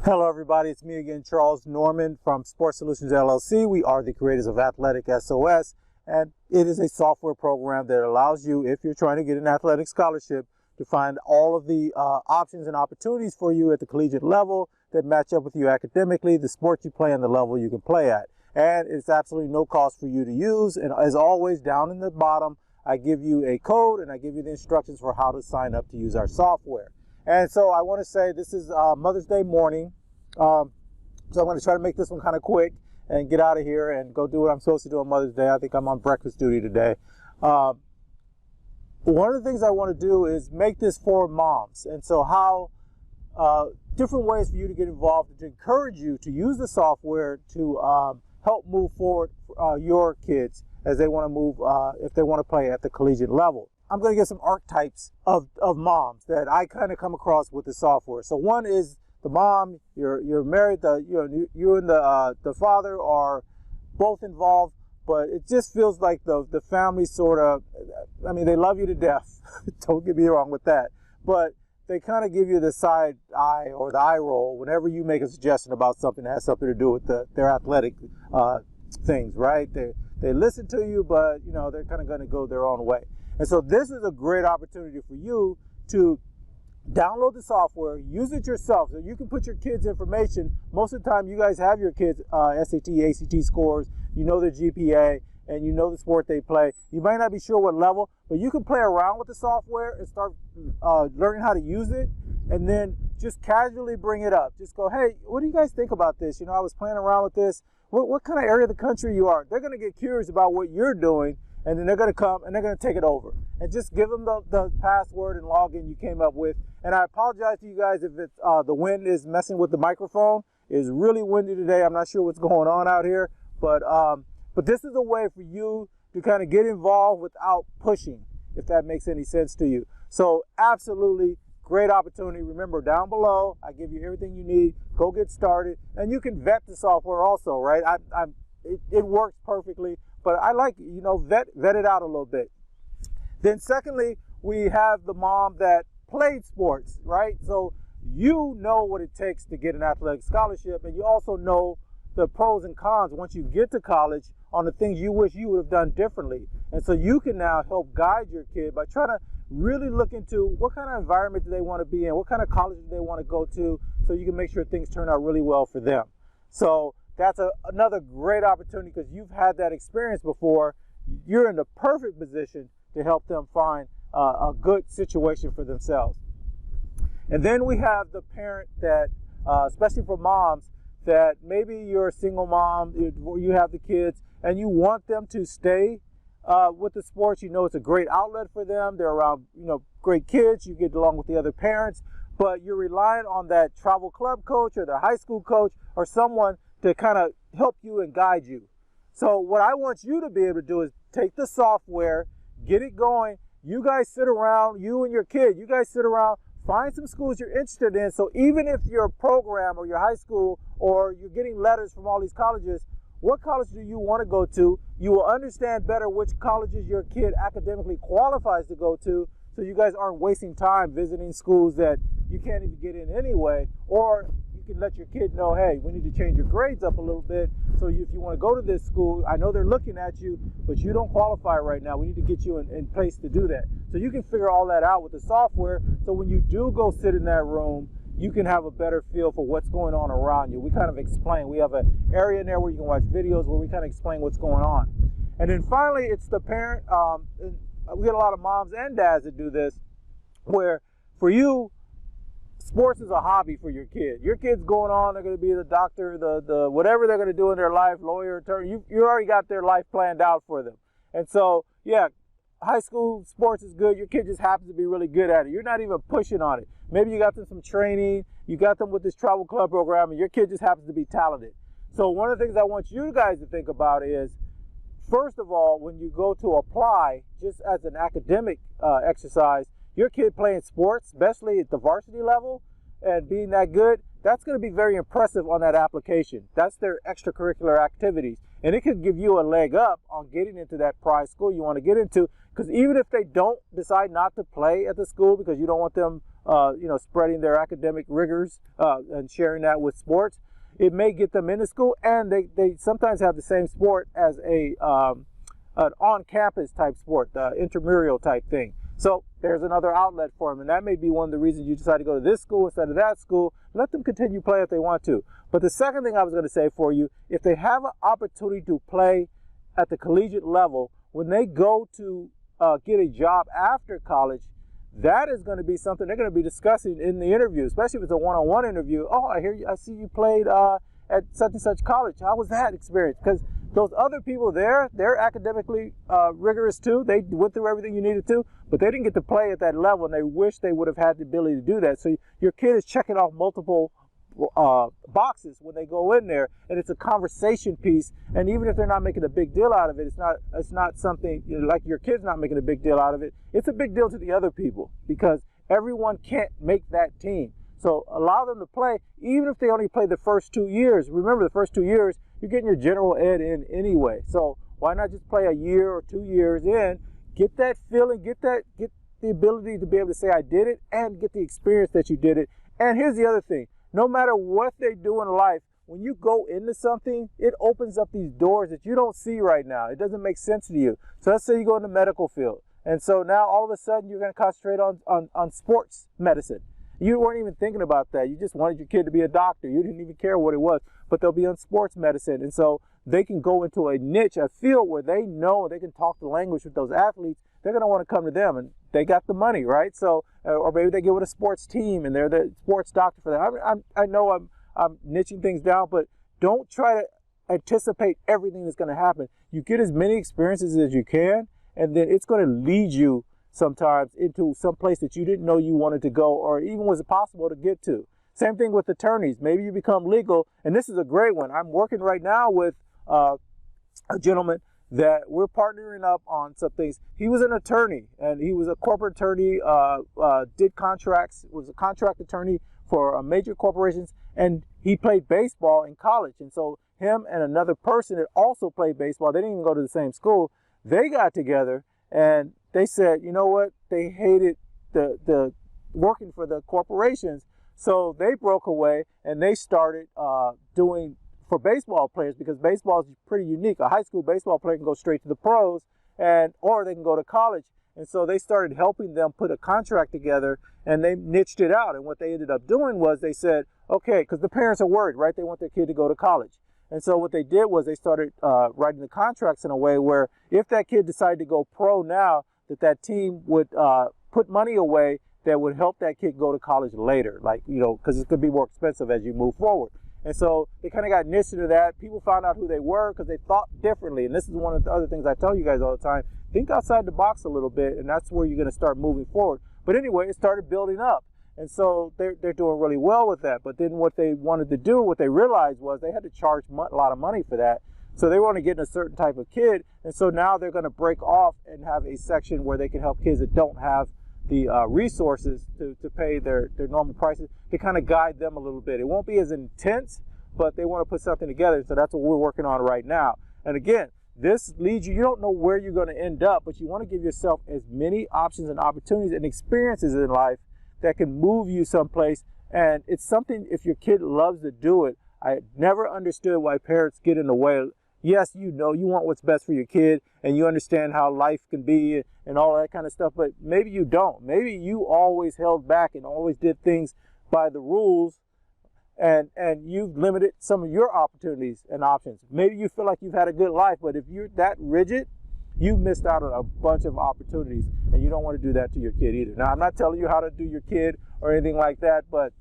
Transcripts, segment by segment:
Hello everybody, it's me again, Charles Norman from Sports Solutions LLC. We are the creators of AthleticSOS, and it is a software program that allows you, if you're trying to get an athletic scholarship, to find all of the options and opportunities for you at the collegiate level that match up with you academically, the sport you play, and the level you can play at. And it's absolutely no cost for you to use. And as always, down in the bottom, I give you a code and I give you the instructions for how to sign up to use our software. And so I want to say this is Mother's Day morning. So I'm going to try to make this one kind of quick and get out of here and go do what I'm supposed to do on Mother's Day. I think I'm on breakfast duty today. One of the things I want to do is make this for moms. And so how different ways for you to get involved and to encourage you to use the software to help move forward your kids as they want to move, if they want to play at the collegiate level. I'm going to get some archetypes of moms that I kind of come across with the software. So one is the mom, you're married, you and the father are both involved, but it just feels like the family sort of, I mean, they love you to death. Don't get me wrong with that. But they kind of give you the side eye or the eye roll whenever you make a suggestion about something that has something to do with their athletic things, right? They listen to you, but you know, they're kind of going to go their own way. And so this is a great opportunity for you to download the software, use it yourself, so you can put your kids' information. Most of the time, you guys have your kids' SAT, ACT scores, you know their GPA, and you know the sport they play. You might not be sure what level, but you can play around with the software and start learning how to use it, and then just casually bring it up. Just go, hey, what do you guys think about this? You know, I was playing around with this. What kind of area of the country you are? They're going to get curious about what you're doing, and then they're going to come and they're going to take it over. And just give them the password and login you came up with. And I apologize to you guys if it's, the wind is messing with the microphone. It's really windy today. I'm not sure what's going on out here. But this is a way for you to kind of get involved without pushing, if that makes any sense to you. So absolutely great opportunity. Remember, down below, I give you everything you need. Go get started. And you can vet the software also, right? It works perfectly. But I like, you know, vet it out a little bit. Then secondly, we have the mom that played sports, right? So you know what it takes to get an athletic scholarship, and you also know the pros and cons once you get to college on the things you wish you would have done differently. And so you can now help guide your kid by trying to really look into what kind of environment do they want to be in, what kind of college do they want to go to, so you can make sure things turn out really well for them. So that's another great opportunity because you've had that experience before. You're in the perfect position to help them find a good situation for themselves. And then we have the parent that, especially for moms, that maybe you're a single mom, you have the kids, and you want them to stay with the sports. You know it's a great outlet for them. They're around, you know, great kids. You get along with the other parents, but you're relying on that travel club coach or the high school coach or someone to kind of help you and guide you. So what I want you to be able to do is take the software, get it going. You guys sit around, you and your kid, you guys sit around, find some schools you're interested in. So even if your program or your high school or you're getting letters from all these colleges, what college do you want to go to? You will understand better which colleges your kid academically qualifies to go to, so you guys aren't wasting time visiting schools that you can't even get in anyway. Or you can let your kid know, hey, we need to change your grades up a little bit. So if you want to go to this school, I know they're looking at you, but you don't qualify right now. We need to get you in place to do that. So you can figure all that out with the software. So when you do go sit in that room, you can have a better feel for what's going on around you. We kind of explain. We have an area in there where you can watch videos where we kind of explain what's going on. And then finally, it's the parent. We get a lot of moms and dads that do this, where for you, sports is a hobby for your kid. Your kid's going on, they're going to be the doctor, the whatever they're going to do in their life, lawyer, attorney. You already got their life planned out for them. And so, yeah, high school sports is good. Your kid just happens to be really good at it. You're not even pushing on it. Maybe you got them some training, you got them with this travel club program, and your kid just happens to be talented. So one of the things I want you guys to think about is, first of all, when you go to apply, just as an academic exercise, your kid playing sports, especially at the varsity level, and being that good, that's going to be very impressive on that application. That's their extracurricular activities. And it could give you a leg up on getting into that prize school you want to get into, because even if they don't decide not to play at the school because you don't want them spreading their academic rigors and sharing that with sports. It may get them into school, and they sometimes have the same sport as an on-campus type sport, the intramural type thing. So there's another outlet for them, and that may be one of the reasons you decide to go to this school instead of that school. Let them continue playing if they want to. But the second thing I was going to say for you, if they have an opportunity to play at the collegiate level, when they go to get a job after college, that is going to be something they're going to be discussing in the interview, especially if it's a one-on-one interview. Oh, I see you played at such and such college. How was that experience? Because those other people there, they're academically rigorous too. They went through everything you needed to, but they didn't get to play at that level, and they wish they would have had the ability to do that. So your kid is checking off multiple boxes when they go in there, and it's a conversation piece. And even if they're not making a big deal out of it, it's not something like your kid's not making a big deal out of it. It's a big deal to the other people because everyone can't make that team. So allow them to play, even if they only play the first 2 years. Remember, the first 2 years you're getting your general ed in anyway. So why not just play a year or 2 years in, get that feeling, get the ability to be able to say I did it, and get the experience that you did it. And here's the other thing. No matter what they do in life, when you go into something, it opens up these doors that you don't see right now. It doesn't make sense to you. So let's say you go in the medical field. And so now all of a sudden you're going to concentrate on sports medicine. You weren't even thinking about that. You just wanted your kid to be a doctor. You didn't even care what it was. But they'll be on sports medicine. And so they can go into a niche, a field where they know they can talk the language with those athletes. They're going to want to come to them, and they got the money, right? So, or maybe they get with a sports team and they're the sports doctor for them. I know I'm niching things down, but don't try to anticipate everything that's going to happen. You get as many experiences as you can, and then it's going to lead you sometimes into some place that you didn't know you wanted to go or even was possible to get to. Same thing with attorneys. Maybe you become legal, and this is a great one. I'm working right now with a gentleman that we're partnering up on some things. He was an attorney, and he was a corporate attorney, did contracts, was a contract attorney for major corporations, and he played baseball in college. And so him and another person that also played baseball, they didn't even go to the same school, they got together and they said, you know what, they hated the working for the corporations. So they broke away and they started doing for baseball players, because baseball is pretty unique. A high school baseball player can go straight to the pros, or they can go to college. And so they started helping them put a contract together, and they niched it out. And what they ended up doing was they said, okay, because the parents are worried, right? They want their kid to go to college. And so what they did was they started writing the contracts in a way where if that kid decided to go pro now, that team would put money away that would help that kid go to college later, like, because it could be more expensive as you move forward. And so they kind of got niched into that. People found out who they were because they thought differently. And this is one of the other things I tell you guys all the time. Think outside the box a little bit, and that's where you're going to start moving forward. But anyway, it started building up. And so they're doing really well with that. But then what they wanted to do, what they realized was they had to charge a lot of money for that. So they were only getting a certain type of kid. And so now they're going to break off and have a section where they can help kids that don't have the resources to pay their normal prices, to kind of guide them a little bit. It won't be as intense, but they want to put something together. So that's what we're working on right now. And again, this leads you don't know where you're going to end up, but you want to give yourself as many options and opportunities and experiences in life that can move you someplace. And it's something, if your kid loves to do it, I never understood why parents get in the way. Yes, you want what's best for your kid, and you understand how life can be and all that kind of stuff, but maybe you don't. Maybe you always held back and always did things by the rules, and you've limited some of your opportunities and options. Maybe you feel like you've had a good life, but if you're that rigid, you missed out on a bunch of opportunities, and you don't want to do that to your kid either. Now, I'm not telling you how to do your kid or anything like that, but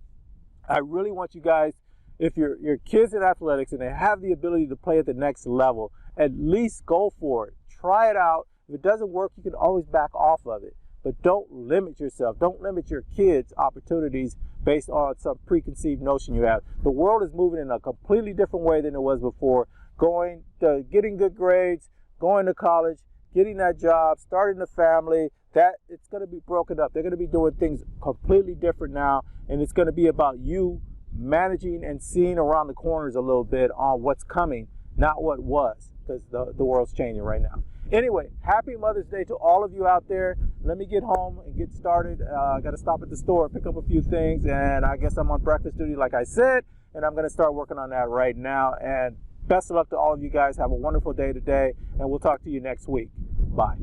I really want you guys, if your kid's in athletics and they have the ability to play at the next level, at least go for it. Try it out. If it doesn't work, you can always back off of it. But don't limit yourself. Don't limit your kids' opportunities based on some preconceived notion you have. The world is moving in a completely different way than it was before. Getting good grades, going to college, getting that job, starting a family, that it's going to be broken up. They're going to be doing things completely different now, and it's going to be about you managing and seeing around the corners a little bit on what's coming, not what was, because the world's changing right now. Anyway, happy Mother's Day to all of you out there. let me get home and get started. I got to stop at the store, pick up a few things, and I guess I'm on breakfast duty like I said, and I'm going to start working on that right now. And best of luck to all of you guys. Have a wonderful day today, and we'll talk to you next week. Bye.